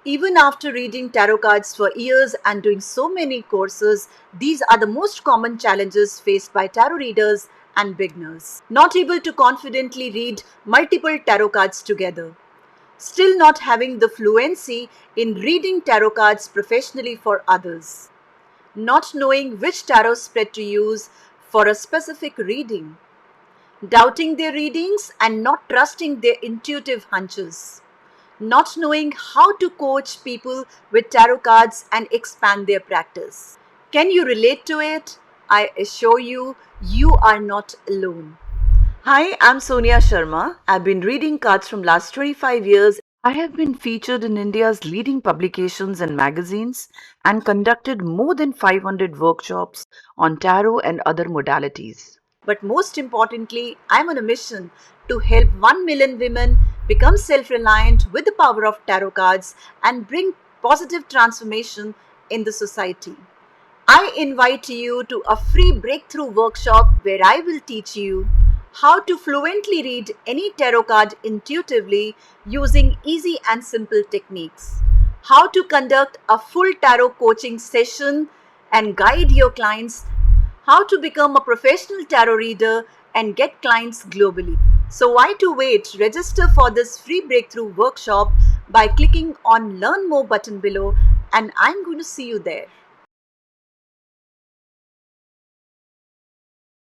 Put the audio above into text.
Even after reading tarot cards for years and doing so many courses, these are the most common challenges faced by tarot readers and beginners. Not able to confidently read multiple tarot cards together. Still not having the fluency in reading tarot cards professionally for others. Not knowing which tarot spread to use for a specific reading. Doubting their readings and not trusting their intuitive hunches. Not knowing how to coach people with tarot cards and expand their practice. Can you relate to it? I assure you, you are not alone. Hi, I'm Sonia Sharma. I've been reading cards from last 25 years. I have been featured in India's leading publications and magazines and conducted more than 500 workshops on tarot and other modalities. But most importantly, I'm on a mission to help 1 million women become self reliant with the power of tarot cards and bring positive transformation in the society. I invite you to a free breakthrough workshop where I will teach you how to fluently read any tarot card intuitively using easy and simple techniques, how to conduct a full tarot coaching session and guide your clients, how to become a professional tarot reader and get clients globally. So, why to wait? Register for this free breakthrough workshop by clicking on Learn More button below, and I'm going to see you there.